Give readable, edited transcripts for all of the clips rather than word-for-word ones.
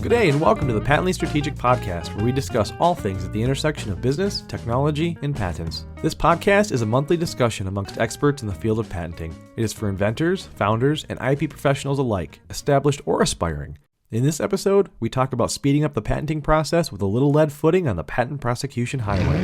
Good day and welcome to the Patently Strategic Podcast, where we discuss all things at the intersection of business, technology, and patents. This podcast is a monthly discussion amongst experts in the field of patenting. It is for inventors, founders, and IP professionals alike, established or aspiring. In this episode, we talk about speeding up the patenting process with a little lead footing on the patent prosecution highway.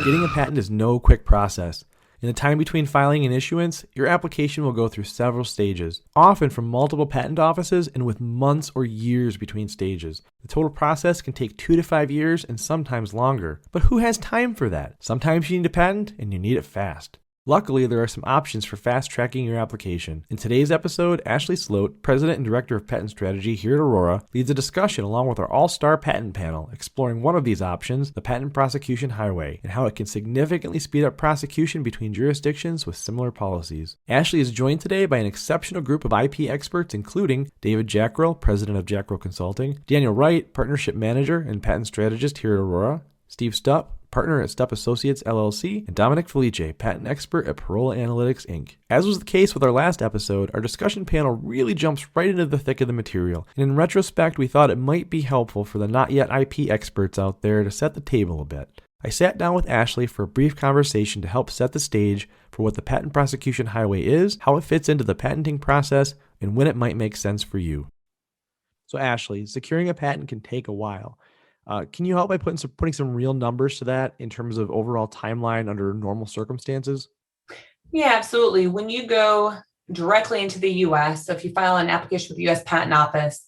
Getting a patent is no quick process. In the time between filing and issuance, your application will go through several stages, often from multiple patent offices and with months or years between stages. The total process can take 2 to 5 years and sometimes longer. But who has time for that? Sometimes you need a patent and you need it fast. Luckily, there are some options for fast-tracking your application. In today's episode, Ashley Sloat, President and Director of Patent Strategy here at Aurora, leads a discussion along with our all-star patent panel, exploring one of these options, the patent prosecution highway, and how it can significantly speed up prosecution between jurisdictions with similar policies. Ashley is joined today by an exceptional group of IP experts, including David Jackrel, President of Jackrel Consulting, Daniel Wright, Partnership Manager and Patent Strategist here at Aurora, Steve Stupp, Partner at Stupp Associates LLC, and Dominic, Filice, Patent Expert at Parola Analytics, Inc. As was the case with our last episode, our discussion panel really jumps right into the thick of the material, and in retrospect, we thought it might be helpful for the not yet IP experts out there to set the table a bit. I sat down with Ashley for a brief conversation to help set the stage for what the patent prosecution highway is, how it fits into the patenting process, and when it might make sense for you. So Ashley, securing a patent can take a while. Can you help by putting some real numbers to that in terms of overall timeline under normal circumstances? Yeah, absolutely. When you go directly into the U.S., so if you file an application with the U.S. Patent Office,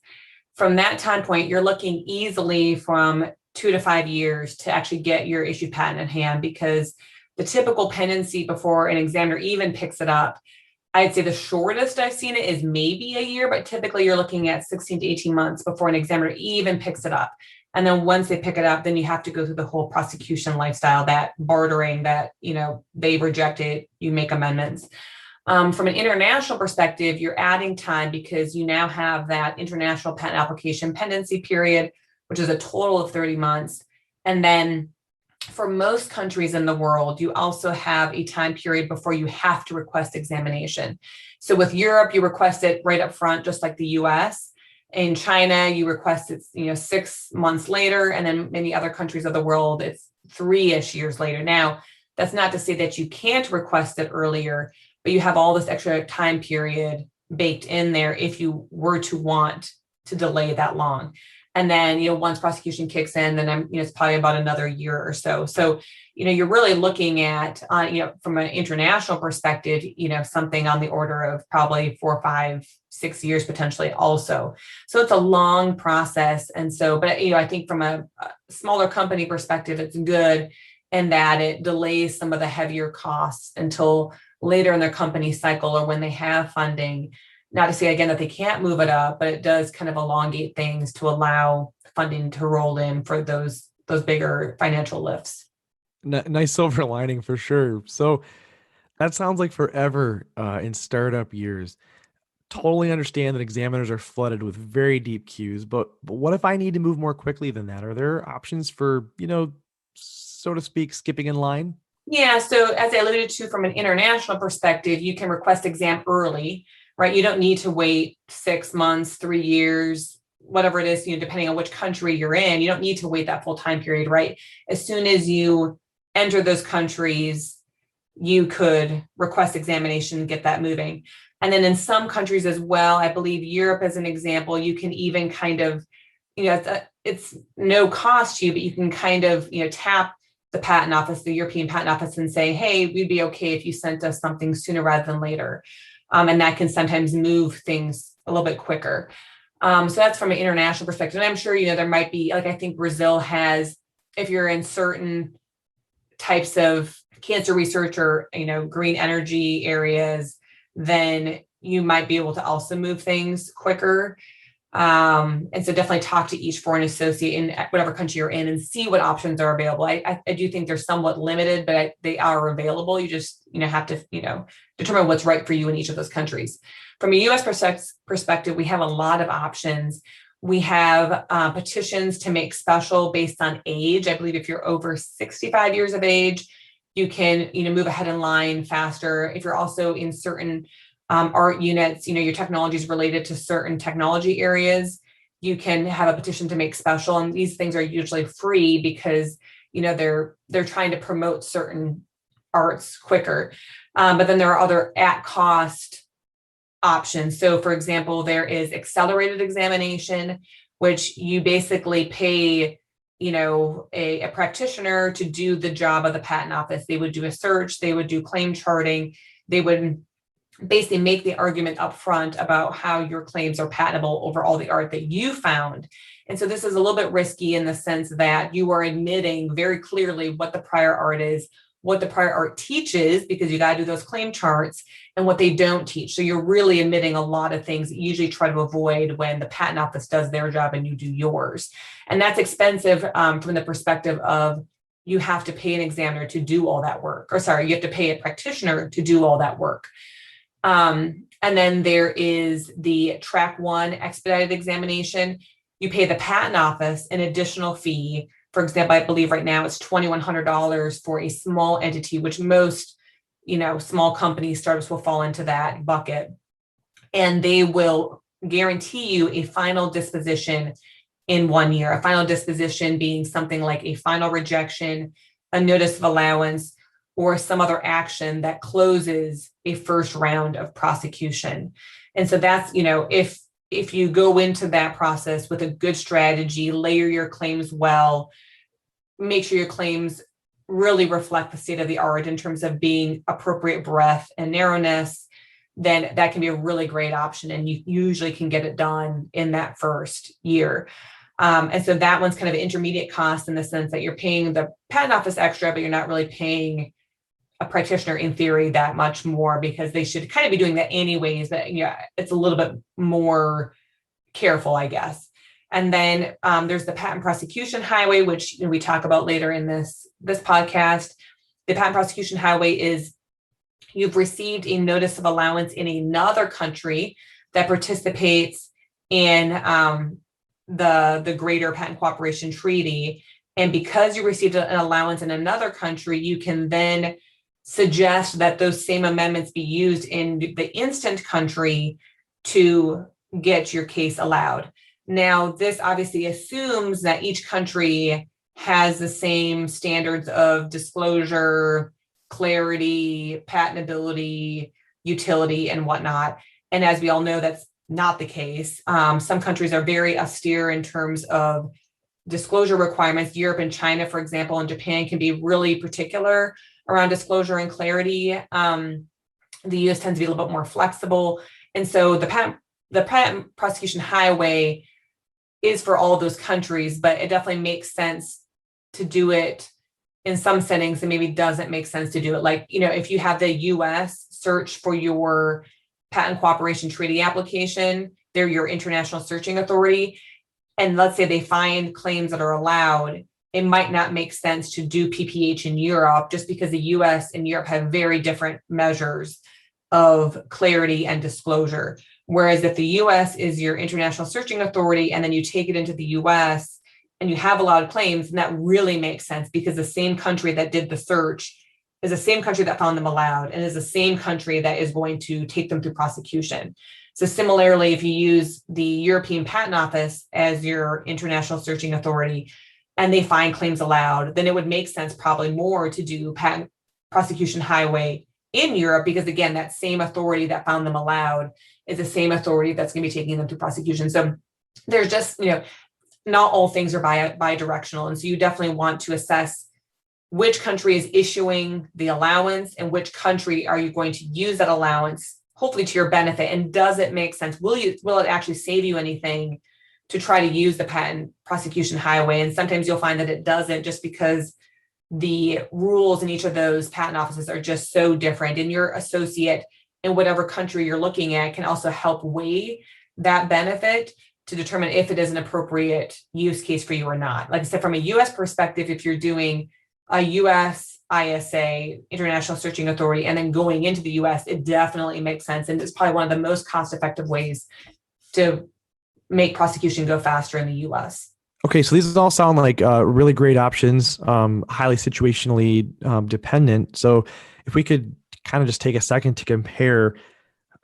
from that time point, you're looking easily from 2 to 5 years to actually get your issued patent in hand, because the typical pendency before an examiner even picks it up, I'd say the shortest I've seen it is maybe a year, but typically you're looking at 16 to 18 months before an examiner even picks it up. And then once they pick it up, then you have to go through the whole prosecution lifestyle, that bartering that, they reject it, you make amendments. From an international perspective, you're adding time because you now have that international patent application pendency period, which is a total of 30 months. And then for most countries in the world, you also have a time period before you have to request examination. So with Europe, you request it right up front, just like the US. In China, you request it, 6 months later, and then many other countries of the world, it's 3-ish years later. Now, that's not to say that you can't request it earlier, but you have all this extra time period baked in there if you were to want to delay that long. And then, once prosecution kicks in, then it's probably about another year or so. So, you're really looking at, from an international perspective, something on the order of probably 4, 5, 6 years potentially also. So it's a long process. And so, but, I think from a smaller company perspective, it's good in that it delays some of the heavier costs until later in their company cycle or when they have funding. Not to say, again, that they can't move it up, but it does kind of elongate things to allow funding to roll in for those bigger financial lifts. Nice silver lining for sure. So that sounds like forever in startup years. Totally understand that examiners are flooded with very deep queues, but what if I need to move more quickly than that? Are there options for, so to speak, skipping in line? Yeah. So as I alluded to, from an international perspective, you can request exam early, right? You don't need to wait 6 months, 3 years, whatever it is, depending on which country you're in. You don't need to wait that full time period, right? As soon as you enter those countries, you could request examination and get that moving. And then in some countries as well, I believe Europe as an example, you can even kind of, it's no cost to you, but you can kind of, tap the patent office, the European patent office, and say, hey, we'd be okay if you sent us something sooner rather than later. And that can sometimes move things a little bit quicker. So that's from an international perspective. And I'm sure, there might be, like, I think Brazil has, if you're in certain types of cancer research or, green energy areas, then you might be able to also move things quicker. And so definitely talk to each foreign associate in whatever country you're in and see what options are available. I do think they're somewhat limited, but they are available. You just, have to, determine what's right for you in each of those countries. From a U.S. perspective, we have a lot of options. We have petitions to make special based on age. I believe if you're over 65 years of age, you can, move ahead in line faster. If you're also in certain art units, your technology is related to certain technology areas, you can have a petition to make special. And these things are usually free because, they're trying to promote certain arts quicker. But then there are other at cost options. So for example, there is accelerated examination, which you basically pay, a practitioner to do the job of the patent office. They would do a search, they would do claim charting, they would basically make the argument up front about how your claims are patentable over all the art that you found. And so this is a little bit risky in the sense that you are admitting very clearly what the prior art is, what the prior art teaches, because you got to do those claim charts, and what they don't teach. So you're really admitting a lot of things that you usually try to avoid when the patent office does their job and you do yours. And that's expensive from the perspective of you have to pay an examiner to do all that work. You have to pay a practitioner to do all that work. And then there is the track 1 expedited examination. You pay the patent office an additional fee. For example, I believe right now it's $2,100 for a small entity, which most, small companies, startups will fall into that bucket. And they will guarantee you a final disposition in 1 year, a final disposition being something like a final rejection, a notice of allowance, or some other action that closes a first round of prosecution. And so that's, if you go into that process with a good strategy, layer your claims well, make sure your claims really reflect the state of the art in terms of being appropriate breadth and narrowness, then that can be a really great option. And you usually can get it done in that first year. And so that one's kind of an intermediate cost in the sense that you're paying the patent office extra, but you're not really paying a practitioner in theory that much more, because they should kind of be doing that anyways, but it's a little bit more careful, I guess. And then there's the patent prosecution highway, which we talk about later in this podcast. The patent prosecution highway is you've received a notice of allowance in another country that participates in the Greater Patent Cooperation Treaty. And because you received an allowance in another country, you can then suggest that those same amendments be used in the instant country to get your case allowed. Now, this obviously assumes that each country has the same standards of disclosure, clarity, patentability, utility, and whatnot. And as we all know, that's not the case. Some countries are very austere in terms of disclosure requirements. Europe and China, for example, and Japan can be really particular around disclosure and clarity. The US tends to be a little bit more flexible. And so the patent prosecution highway is for all of those countries, but it definitely makes sense to do it in some settings and maybe doesn't make sense to do it. Like, if you have the US search for your patent cooperation treaty application, they're your international searching authority. And let's say they find claims that are allowed, it might not make sense to do PPH in Europe just because the US and Europe have very different measures of clarity and disclosure. Whereas if the US is your international searching authority and then you take it into the US and you have allowed claims, and that really makes sense because the same country that did the search is the same country that found them allowed and is the same country that is going to take them through prosecution. So similarly, if you use the European Patent Office as your international searching authority and they find claims allowed, then it would make sense probably more to do patent prosecution highway in Europe, because again, that same authority that found them allowed is the same authority that's going to be taking them to prosecution. So there's just, not all things are bi-directional. And so you definitely want to assess which country is issuing the allowance and which country are you going to use that allowance, hopefully to your benefit. And does it make sense? Will it actually save you anything to try to use the patent prosecution highway? And sometimes you'll find that it doesn't, just because the rules in each of those patent offices are just so different. And your associate in whatever country you're looking at can also help weigh that benefit to determine if it is an appropriate use case for you or not. Like I said, from a US perspective, if you're doing a US ISA, International Searching Authority, and then going into the US, it definitely makes sense. And it's probably one of the most cost-effective ways to make prosecution go faster in the US. Okay, so these all sound like really great options, highly situationally dependent. So if we could kind of just take a second to compare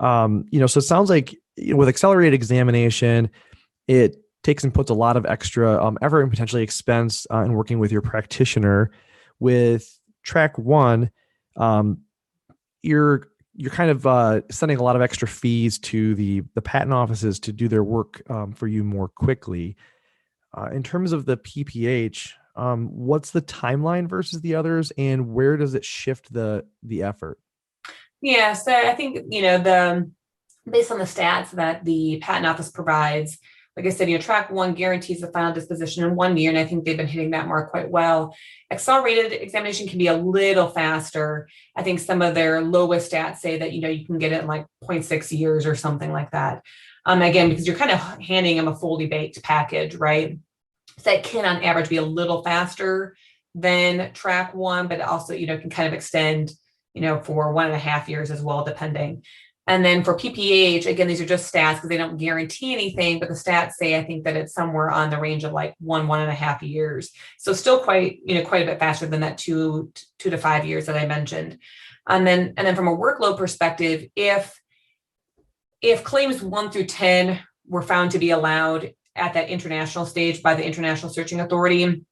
So it sounds like with accelerated examination, it takes and puts a lot of extra effort and potentially expense in working with your practitioner. With track one, um, you're kind of sending a lot of extra fees to the patent offices to do their work for you more quickly. In terms of the PPH, what's the timeline versus the others, and where does it shift the effort? Yeah, so I think, the based on the stats that the patent office provides, like I said, track one guarantees the final disposition in 1 year, and I think they've been hitting that mark quite well. Accelerated examination can be a little faster. I think some of their lowest stats say that, you can get it in like 0.6 years or something like that. Again, because you're kind of handing them a fully baked package, right? So that can on average be a little faster than track one, but also, can kind of extend, for 1.5 years as well, depending. And then for PPH, again, these are just stats because they don't guarantee anything, but the stats say, I think that it's somewhere on the range of like 1.5 years. So still quite a bit faster than that 2 to 5 years that I mentioned. And then from a workload perspective, if claims 1 through 10 were found to be allowed at that international stage by the International Searching Authority, and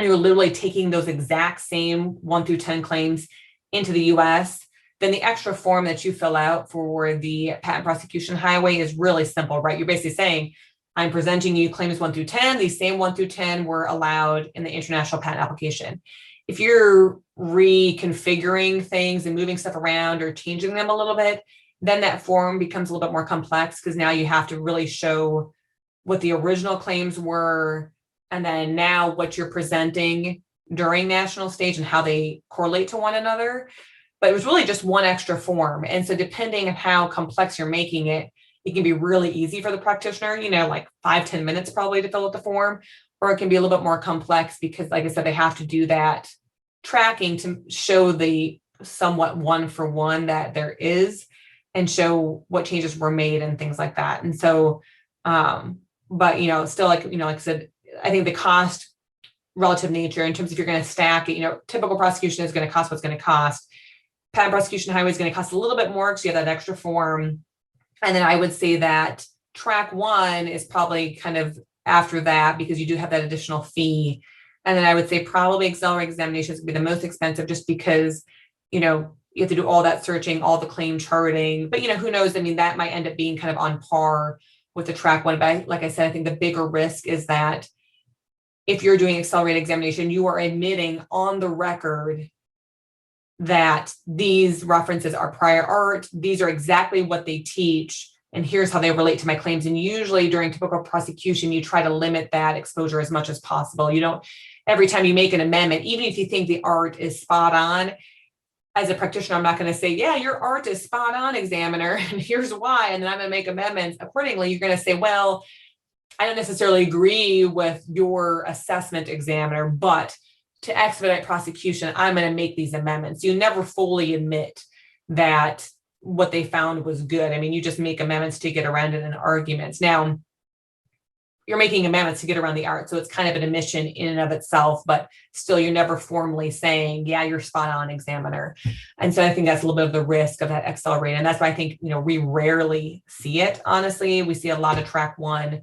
you're literally taking those exact same 1 through 10 claims into the US, then the extra form that you fill out for the patent prosecution highway is really simple, right? You're basically saying, I'm presenting you claims 1 through 10. These same 1 through 10 were allowed in the international patent application. If you're reconfiguring things and moving stuff around or changing them a little bit, then that form becomes a little bit more complex because now you have to really show what the original claims were, and then now what you're presenting during national stage and how they correlate to one another. But it was really just one extra form. And so depending on how complex you're making it, it can be really easy for the practitioner, like 5-10 minutes probably to fill out the form, or it can be a little bit more complex because, like I said, they have to do that tracking to show the somewhat one for one that there is and show what changes were made and things like that. And so, but, still like I said, I think the cost relative nature in terms of if you're going to stack it, typical prosecution is going to cost what's going to cost. Patent prosecution highway is going to cost a little bit more because you have that extra form. And then I would say that track one is probably kind of after that because you do have that additional fee. And then I would say probably accelerated examinations would be the most expensive just because, you have to do all that searching, all the claim charting. But, who knows? I mean, that might end up being kind of on par with the track one. But like I said, I think the bigger risk is that if you're doing accelerated examination, you are admitting on the record that these references are prior art. These are exactly what they teach. And here's how they relate to my claims. And usually during typical prosecution, you try to limit that exposure as much as possible. You don't, every time you make an amendment, even if you think the art is spot on, as a practitioner, I'm not going to say, yeah, your art is spot on, examiner, and here's why. And then I'm going to make amendments accordingly. You're going to say, well, I don't necessarily agree with your assessment, examiner, but to expedite prosecution, I'm going to make these amendments. You never fully admit that what they found was good. I mean, you just make amendments to get around it in arguments. Now, you're making amendments to get around the art. So it's kind of an admission in and of itself, but still you're never formally saying, yeah, you're spot on, examiner. And so I think that's a little bit of the risk of that accelerated. And that's why I think, we rarely see it, honestly. We see a lot of track one.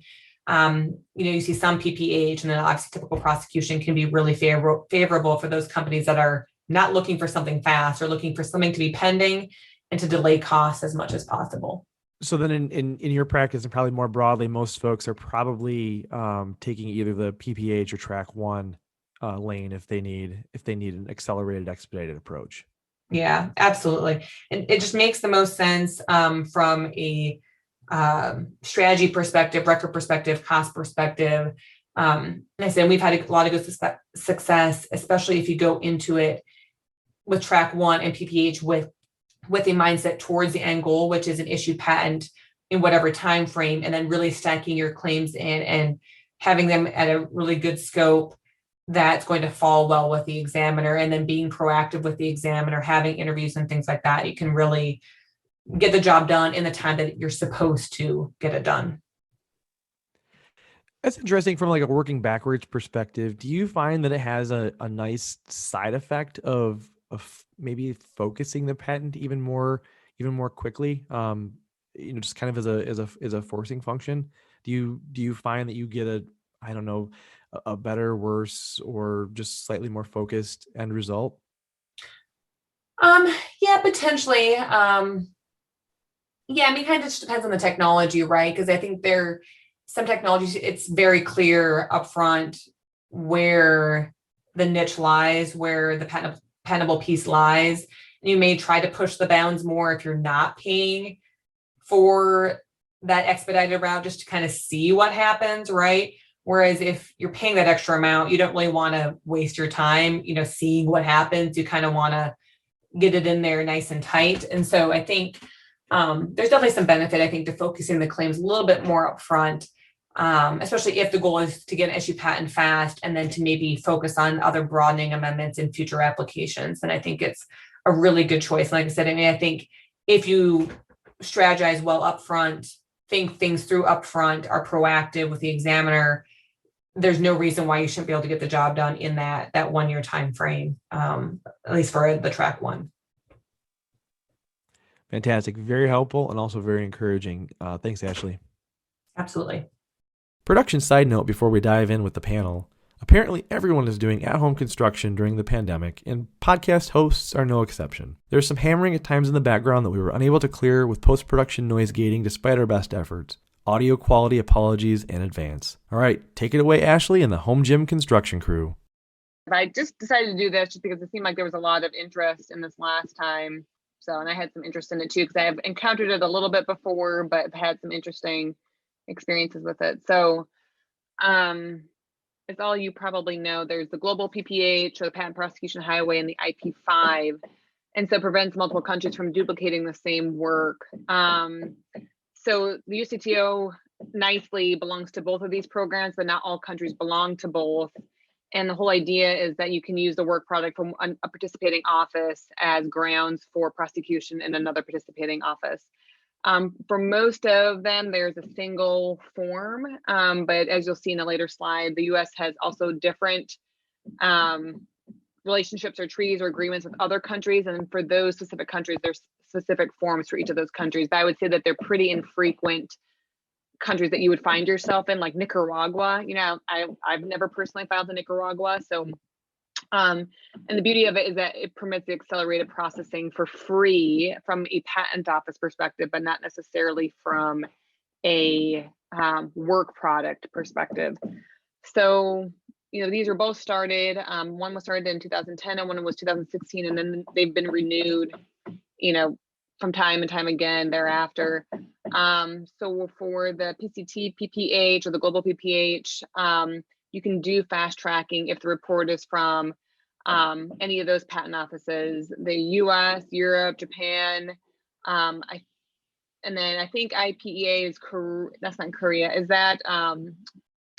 You see some PPH, and then obviously typical prosecution can be really favorable for those companies that are not looking for something fast or looking for something to be pending and to delay costs as much as possible. So then in your practice and probably more broadly, most folks are probably taking either the PPH or track one lane if they need an accelerated expedited approach. Yeah, absolutely. And it just makes the most sense from a strategy perspective, record perspective, cost perspective. And I said, we've had a lot of good success, especially if you go into it with track one and PPH with a mindset towards the end goal, which is an issued patent in whatever time frame, and then really stacking your claims in and having them at a really good scope that's going to fall well with the examiner, and then being proactive with the examiner, having interviews and things like that. You can really get the job done in the time that you're supposed to get it done. That's interesting from like a working backwards perspective. Do you find that it has a nice side effect of maybe focusing the patent even more quickly? just kind of as a forcing function? Do you find that you get a, I don't know, a better, worse, or just slightly more focused end result? Um, yeah, potentially. Yeah, I mean, kind of just depends on the technology, right? Because I think some technologies, it's very clear upfront where the niche lies, where the patentable piece lies. And you may try to push the bounds more if you're not paying for that expedited route just to kind of see what happens, right? Whereas if you're paying that extra amount, you don't really want to waste your time, seeing what happens. You kind of want to get it in there nice and tight. And so I think there's definitely some benefit, I think, to focusing the claims a little bit more upfront, especially if the goal is to get an issue patent fast and then to maybe focus on other broadening amendments in future applications. And I think it's a really good choice. Like I said, I mean, I think if you strategize well upfront, think things through upfront, are proactive with the examiner, there's no reason why you shouldn't be able to get the job done in that 1 year time frame, at least for the track one. Fantastic. Very helpful and also very encouraging. Thanks, Ashley. Absolutely. Production side note before we dive in with the panel. Apparently, everyone is doing at-home construction during the pandemic, and podcast hosts are no exception. There's some hammering at times in the background that we were unable to clear with post-production noise gating despite our best efforts. Audio quality apologies in advance. All right, take it away, Ashley, and the home gym construction crew. I just decided to do this just because it seemed like there was a lot of interest in this last time. So, and I had some interest in it too, because I have encountered it a little bit before, but I've had some interesting experiences with it. So, as all you probably know, there's the global PPH, or the patent prosecution highway, and the IP5. And so it prevents multiple countries from duplicating the same work. So the UCTO nicely belongs to both of these programs, but not all countries belong to both. And the whole idea is that you can use the work product from a participating office as grounds for prosecution in another participating office. For most of them, there's a single form, but as you'll see in a later slide, the US has also different relationships or treaties or agreements with other countries. And for those specific countries, there's specific forms for each of those countries. But I would say that they're pretty infrequent countries that you would find yourself in, like Nicaragua. I've never personally filed in Nicaragua. So, and the beauty of it is that it permits the accelerated processing for free from a patent office perspective, but not necessarily from a work product perspective. So, these are both started. One was started in 2010 and one was 2016, and then they've been renewed, from time and time again thereafter. So for the PCT PPH or the global PPH, you can do fast tracking if the report is from any of those patent offices, the US, Europe, Japan. And then I think IPEA is that's not Korea. Is that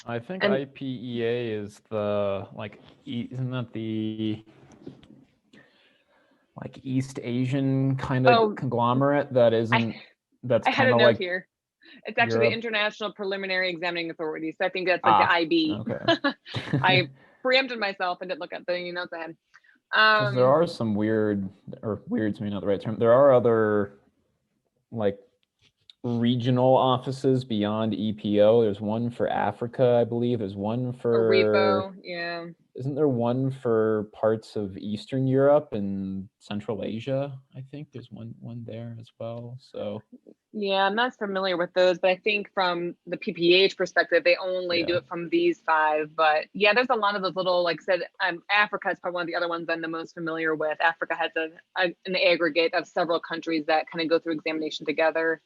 I think IPEA is the isn't that the East Asian kind of conglomerate that isn't that's I had kind a of note like here. It's actually Europe. the International Preliminary Examining Authority. So I think that's like the IB. Okay. I preempted myself and didn't look at the notes ahead. Because there are some weird's maybe not the right term. There are other regional offices beyond EPO. There's one for Africa, I believe. There's one for repo, yeah. Isn't there one for parts of Eastern Europe and Central Asia? I think there's one there as well. So yeah, I'm not familiar with those, but I think from the PPH perspective, they only do it from these 5. But yeah, there's a lot of those little, like I said, Africa is probably one of the other ones I'm the most familiar with. Africa has an aggregate of several countries that kind of go through examination together.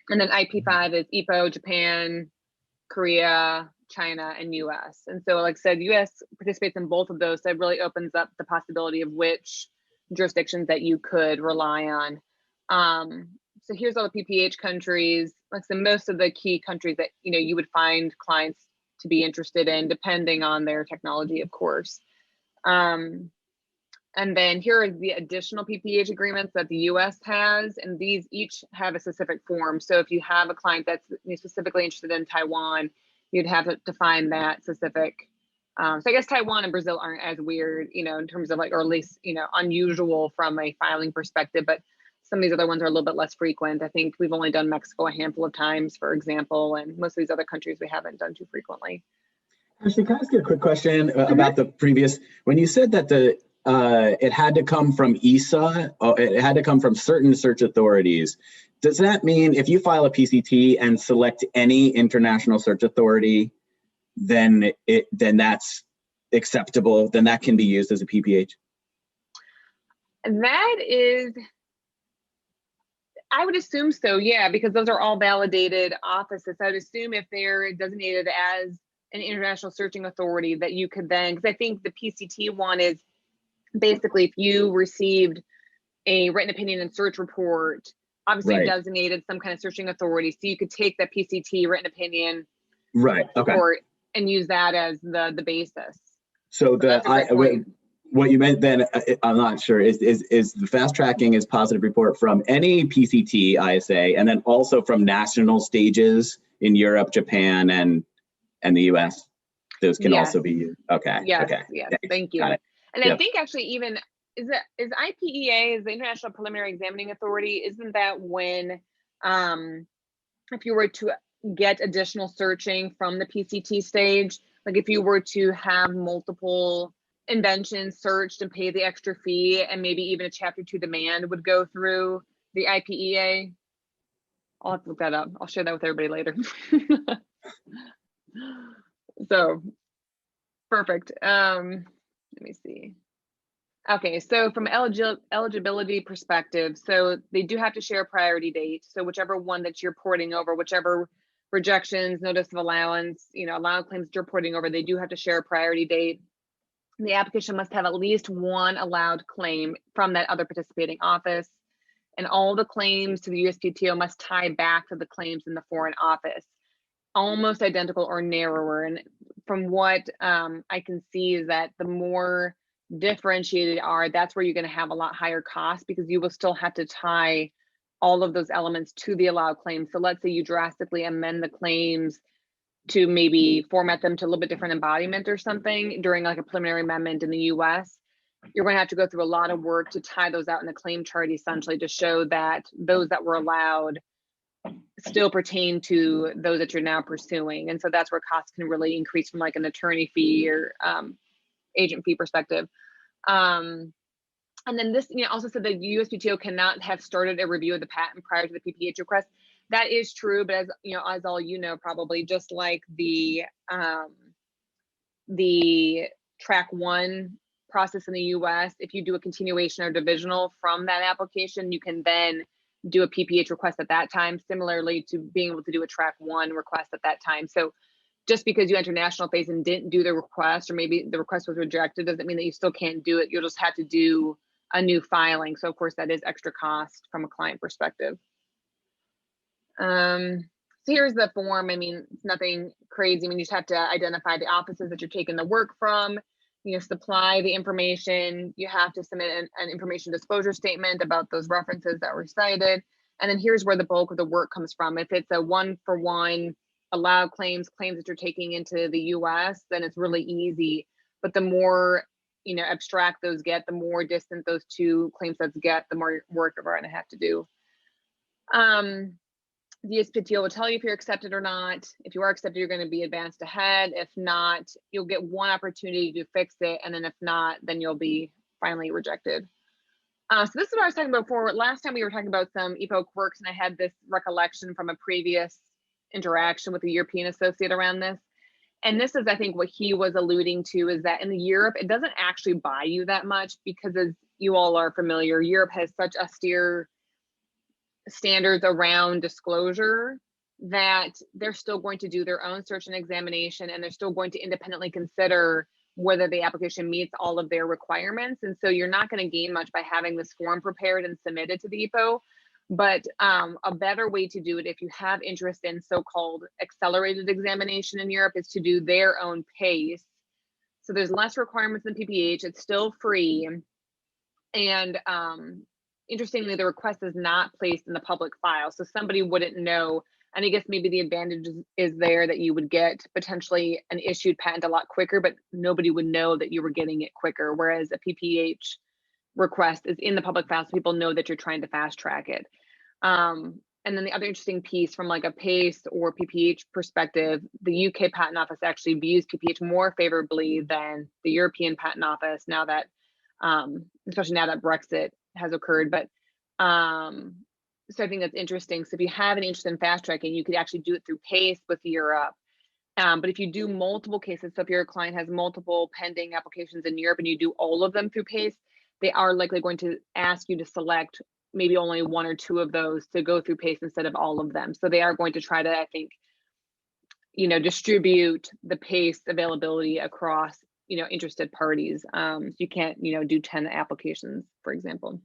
And then IP5 is EPO, Japan, Korea, China, and US. And so, like I said, US participates in both of those. So it really opens up the possibility of which jurisdictions that you could rely on. So here's all the PPH countries. Like I said, most of the key countries that you would find clients to be interested in, depending on their technology, of course. And then here are the additional PPH agreements that the US has, and these each have a specific form. So if you have a client that's specifically interested in Taiwan, you'd have to define that specific. So I guess Taiwan and Brazil aren't as weird, in terms of or at least, unusual from a filing perspective. But Some of these other ones are a little bit less frequent. I think we've only done Mexico a handful of times, for example, and most of these other countries we haven't done too frequently. Actually, can I ask you a quick question about the previous, when you said that it had to come from ESA, it had to come from certain search authorities. Does that mean if you file a PCT and select any international search authority, then that's acceptable, then that can be used as a PPH? That is, I would assume so, yeah, because those are all validated offices. I would assume if they're designated as an international searching authority that you could then, because I think the PCT one is basically if you received a written opinion and search report, obviously Right. designated some kind of searching authority, so you could take that PCT written opinion Right. Okay. report and use that as the basis. So That's a great point. what you meant then, I'm not sure, is the fast tracking is positive report from any PCT ISA, and then also from national stages in Europe, Japan, and the US. Those can Yes. also be used. Okay. Yes, Okay. yes, Thanks. thank you. Got it. And Yep. I think actually even, is IPEA, is the International Preliminary Examining Authority, isn't that when, if you were to get additional searching from the PCT stage, like if you were to have multiple inventions searched and pay the extra fee, and maybe even a Chapter 2 demand would go through the IPEA? I'll have to look that up. I'll share that with everybody later. So, perfect. Let me see. Okay, so from eligibility perspective, so they do have to share a priority date. So whichever one that you're porting over, whichever rejections, notice of allowance, allowed claims that you're porting over, they do have to share a priority date. The application must have at least one allowed claim from that other participating office, and all the claims to the USPTO must tie back to the claims in the foreign office, almost identical or narrower. And from what I can see is that the more differentiated are, that's where you're going to have a lot higher costs, because you will still have to tie all of those elements to the allowed claims. So let's say you drastically amend the claims to maybe format them to a little bit different embodiment or something during like a preliminary amendment in the US, you're going to have to go through a lot of work to tie those out in a claim chart, essentially to show that those that were allowed still pertain to those that you're now pursuing. And so that's where costs can really increase from like an attorney fee or agent fee perspective. And then this also said that USPTO cannot have started a review of the patent prior to the PPH request. That is true, but as all probably, just like the track 1 process in the US, if you do a continuation or divisional from that application, you can then do a PPH request at that time, similarly to being able to do a track 1 request at that time. So just because you enter national phase and didn't do the request, or maybe the request was rejected, doesn't mean that you still can't do it. You'll just have to do a new filing. So of course that is extra cost from a client perspective. So here's the form. I mean, it's nothing crazy. I mean, you just have to identify the offices that you're taking the work from, supply the information. You have to submit an information disclosure statement about those references that were cited. And then here's where the bulk of the work comes from. If it's a 1-for-1 allowed claims that you're taking into the US, then it's really easy. But the more, abstract those get, the more distant those two claim sets get, the more work you're going to have to do. The USPTO will tell you if you're accepted or not. If you are accepted, you're going to be advanced ahead. If not, you'll get one opportunity to fix it. And then if not, then you'll be finally rejected. So this is what I was talking about before. Last time we were talking about some EPO quirks, and I had this recollection from a previous interaction with a European associate around this. And this is, I think, what he was alluding to, is that in Europe, it doesn't actually buy you that much, because as you all are familiar, Europe has such austere standards around disclosure that they're still going to do their own search and examination, and they're still going to independently consider whether the application meets all of their requirements. And so you're not going to gain much by having this form prepared and submitted to the EPO. But a better way to do it, if you have interest in so-called accelerated examination in Europe, is to do their own pace. So there's less requirements than PPH. It's still free. And interestingly, the request is not placed in the public file, so somebody wouldn't know. And I guess maybe the advantage is there that you would get potentially an issued patent a lot quicker, but nobody would know that you were getting it quicker. Whereas a PPH request is in the public file, so people know that you're trying to fast track it. And then the other interesting piece from like a PACE or PPH perspective, the UK Patent Office actually views PPH more favorably than the European Patent Office now that, especially now that Brexit has occurred. But so I think that's interesting. So if you have an interest in fast tracking, you could actually do it through PACE with Europe. But if you do multiple cases, so if your client has multiple pending applications in Europe and you do all of them through PACE, they are likely going to ask you to select maybe only one or two of those to go through PACE instead of all of them. So they are going to try to, I think, distribute the PACE availability across, interested parties. So you can't, do 10 applications, for example.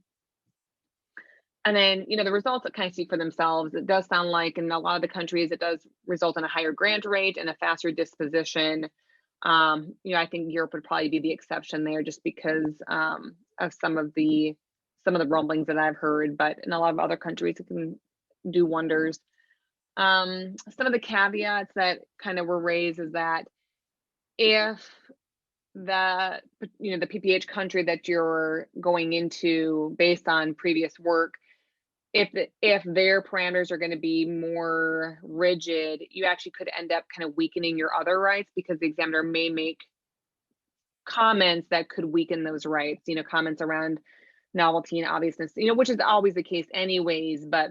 And then, the results that kind of speak for themselves. It does sound like in a lot of the countries, it does result in a higher grant rate and a faster disposition. I think Europe would probably be the exception there just because of some of the rumblings that I've heard, but in a lot of other countries, it can do wonders. Some of the caveats that kind of were raised is that if the PPH country that you're going into based on previous work, if their parameters are going to be more rigid, you actually could end up kind of weakening your other rights because the examiner may make comments that could weaken those rights, comments around novelty and obviousness, which is always the case anyways, but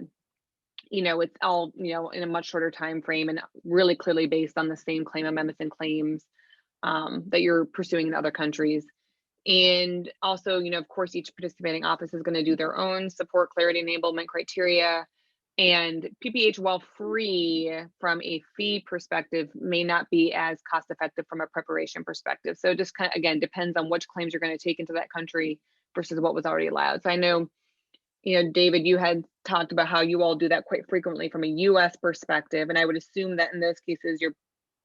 it's all in a much shorter time frame and really clearly based on the same claim amendments and claims that you're pursuing in other countries. And also, of course, each participating office is going to do their own support clarity enablement criteria. And PPH, while free from a fee perspective, may not be as cost effective from a preparation perspective. So it just kind of, again, depends on which claims you're going to take into that country versus what was already allowed. So I know, David, you had talked about how you all do that quite frequently from a US perspective. And I would assume that in those cases, you're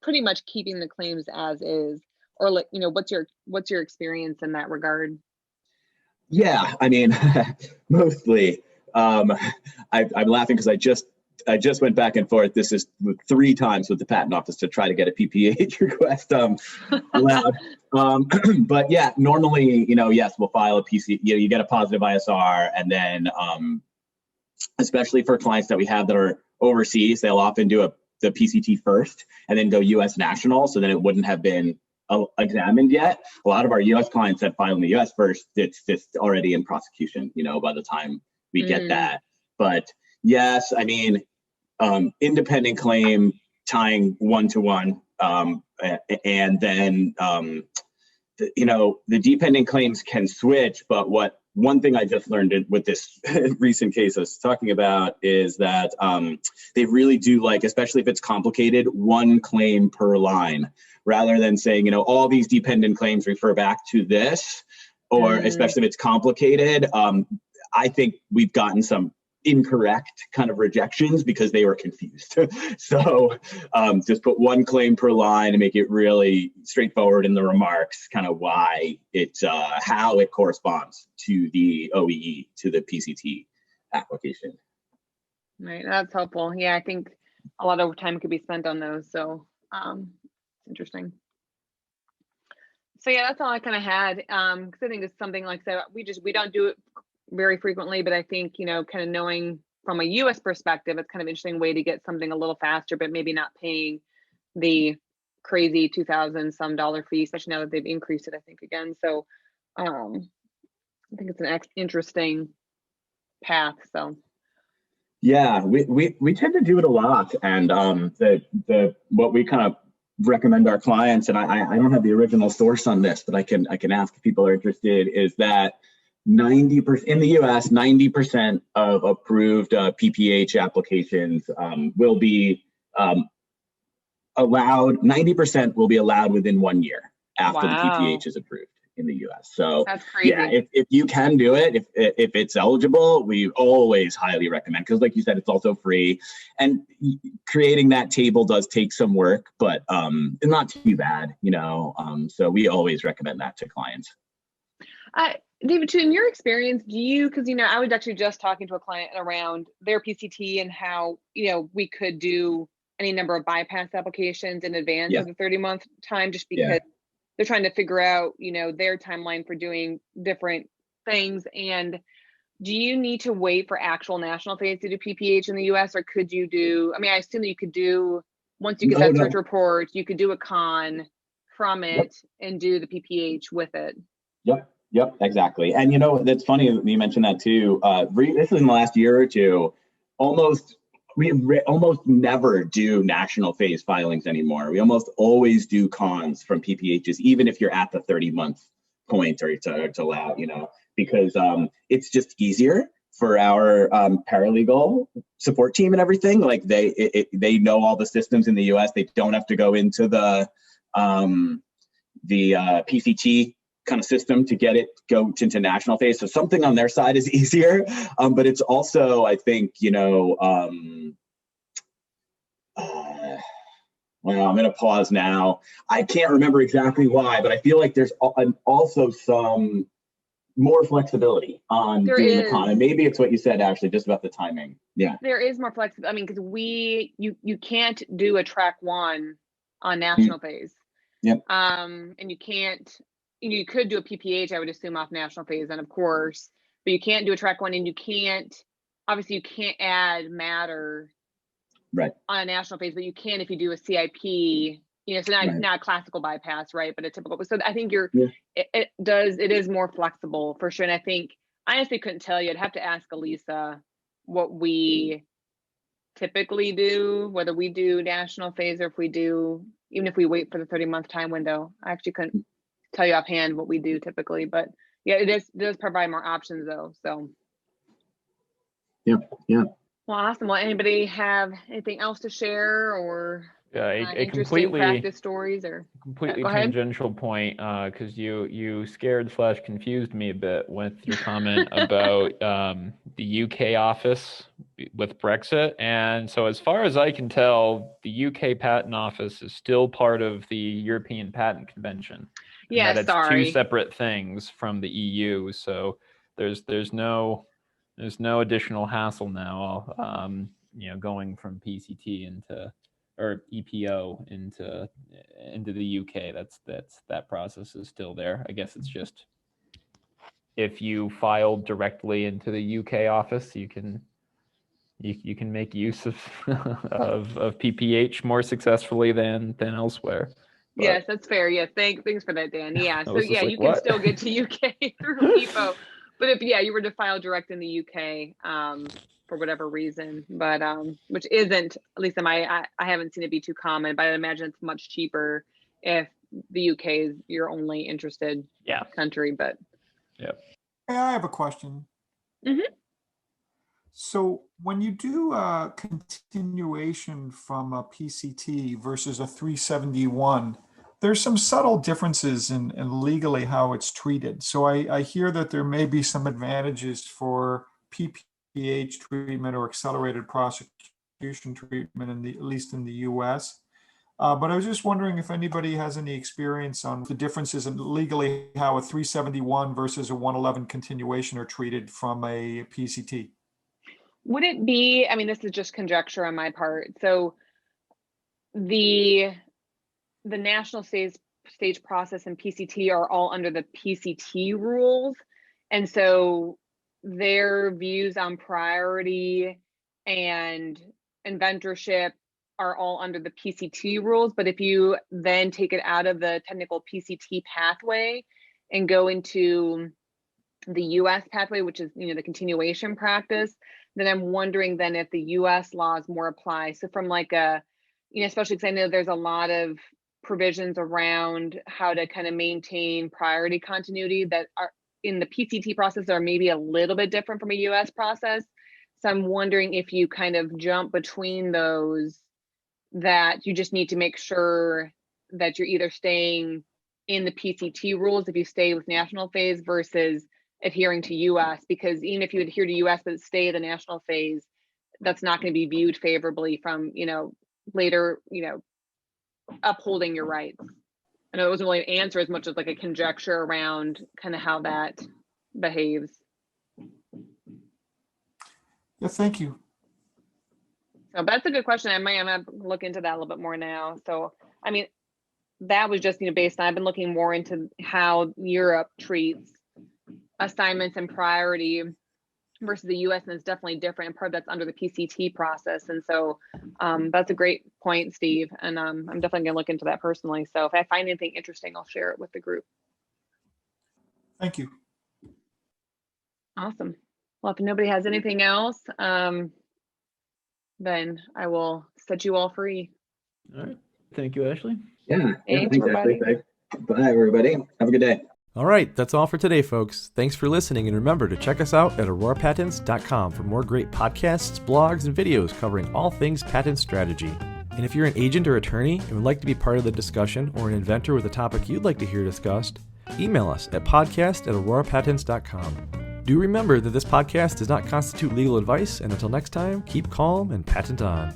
pretty much keeping the claims as is, or like, what's your experience in that regard? Yeah, I mean, mostly. I'm laughing because I just went back and forth. This is 3 times with the patent office to try to get a PPH request allowed. But yeah, normally, yes, we'll file a PC. You get a positive ISR, and then, especially for clients that we have that are overseas, they'll often do the PCT first, and then go U.S. national. So then it wouldn't have been examined yet. A lot of our U.S. clients that file in the U.S. first, it's already in prosecution. By the time we get that. But yes, I mean, independent claim tying 1-to-1, and then the dependent claims can switch. But one thing I just learned with this recent case I was talking about is that they really do like, especially if it's complicated, 1 claim per line, rather than saying, all these dependent claims refer back to this, or especially if it's complicated. I think we've gotten some incorrect kind of rejections because they were confused. So just put 1 claim per line and make it really straightforward in the remarks, kind of why it's how it corresponds to the OEE, to the PCT application. Right, that's helpful. Yeah, I think a lot of time could be spent on those. So it's interesting. So yeah, that's all I kind of had. Because I think it's something like that. We don't do it very frequently, but I think, kind of knowing from a US perspective, it's kind of an interesting way to get something a little faster, but maybe not paying the crazy $2,000 some dollar fee, especially now that they've increased it, I think, again. So I think it's an interesting path. So yeah, we tend to do it a lot. And what we kind of recommend our clients, and I don't have the original source on this, but I can ask if people are interested, is that 90% in the US, 90% of approved PPH applications will be allowed. 90% will be allowed within 1 year after the PPH is approved in the US. So that's crazy. Yeah, if you can do it, if it's eligible, we always highly recommend, because like you said, it's also free, and creating that table does take some work, but it's not too bad, so we always recommend that to clients. David, too, in your experience, because I was actually just talking to a client around their PCT and how, we could do any number of bypass applications in advance of the 30-month time, just because they're trying to figure out, their timeline for doing different things. And do you need to wait for actual national phase to do PPH in the US, or could you do, I mean, I assume that you could do, once you get that search report, you could do a con from it and do the PPH with it. Yep, exactly. And that's funny you mentioned that too. This is in the last year or two, we almost never do national phase filings anymore. We almost always do cons from PPHs, even if you're at the 30-month point or to allow, because it's just easier for our paralegal support team and everything. Like they know all the systems in the US. They don't have to go into the PCT kind of system to go into national phase. So something on their side is easier, but it's also, I think, well, I'm going to pause now. I can't remember exactly why, but I feel like there's also some more flexibility on doing the con. And maybe it's what you said, actually, just about the timing. Yeah. There is more flexibility. I mean, because you can't do a track one on national phase. Yep. And you could do a PPH, I would assume, off national phase, and of course, but you can't do a track one, and you can't add matter on a national phase, but you can if you do a CIP, so not a classical bypass, right? But a typical. So I think it is more flexible for sure. And I think, I honestly couldn't tell you. I'd have to ask Elisa what we typically do, whether we do national phase or even if we wait for the 30-month time window. I actually couldn't tell you offhand what we do typically, but yeah, it does provide more options though. So yeah. Well, awesome. Well, anybody have anything else to share, or a interesting practice stories, or completely tangential point, because you scared/confused me a bit with your comment about the UK office with Brexit. And so as far as I can tell, the UK Patent Office is still part of the European Patent Convention. Yeah, that it's two separate things from the EU. So there's no additional hassle now, going from PCT or EPO into the UK. That process is still there. I guess it's just if you filed directly into the UK office, you can make use of PPH more successfully than elsewhere. But yes, that's fair. Yeah, thanks for that, Dan. Yeah, so yeah, you can still get to UK through EPO, but if you were to file direct in the UK for whatever reason, but which isn't, at least I haven't seen it be too common, but I imagine it's much cheaper if the UK is your only interested country. But hey, I have a question. Mm-hmm. So when you do a continuation from a PCT versus a 371, there's some subtle differences in legally how it's treated. So I hear that there may be some advantages for PPH treatment or accelerated prosecution treatment, at least in the US. But I was just wondering if anybody has any experience on the differences in legally how a 371 versus a 111 continuation are treated from a PCT. Would it be, I mean, this is just conjecture on my part. So the national stage process and PCT are all under the PCT rules. And so their views on priority and inventorship are all under the PCT rules. But if you then take it out of the technical PCT pathway and go into the US pathway, which is, the continuation practice, then I'm wondering then if the US laws more apply. So from like especially because I know there's a lot of provisions around how to kind of maintain priority continuity that are in the PCT process are maybe a little bit different from a US process. So I'm wondering if you kind of jump between those, that you just need to make sure that you're either staying in the PCT rules if you stay with national phase versus adhering to US, because even if you adhere to US but stay the national phase, that's not going to be viewed favorably from, later, upholding your rights. I know it wasn't really an answer as much as like a conjecture around kind of how that behaves. Yeah, thank you. So that's a good question. I'm gonna look into that a little bit more now. So, I mean, that was just, based on, I've been looking more into how Europe treats assignments and priority versus the US, and it's definitely different. And part of that's under the PCT process. And so that's a great point, Steve. And I'm definitely going to look into that personally. So if I find anything interesting, I'll share it with the group. Thank you. Awesome. Well, if nobody has anything else, then I will set you all free. All right. Thank you, Ashley. Yeah. Thanks, everybody. Bye, everybody. Have a good day. All right, that's all for today, folks. Thanks for listening, and remember to check us out at aurorapatents.com for more great podcasts, blogs, and videos covering all things patent strategy. And if you're an agent or attorney and would like to be part of the discussion, or an inventor with a topic you'd like to hear discussed, email us at podcast@aurorapatents.com. Do remember that this podcast does not constitute legal advice, and until next time, keep calm and patent on.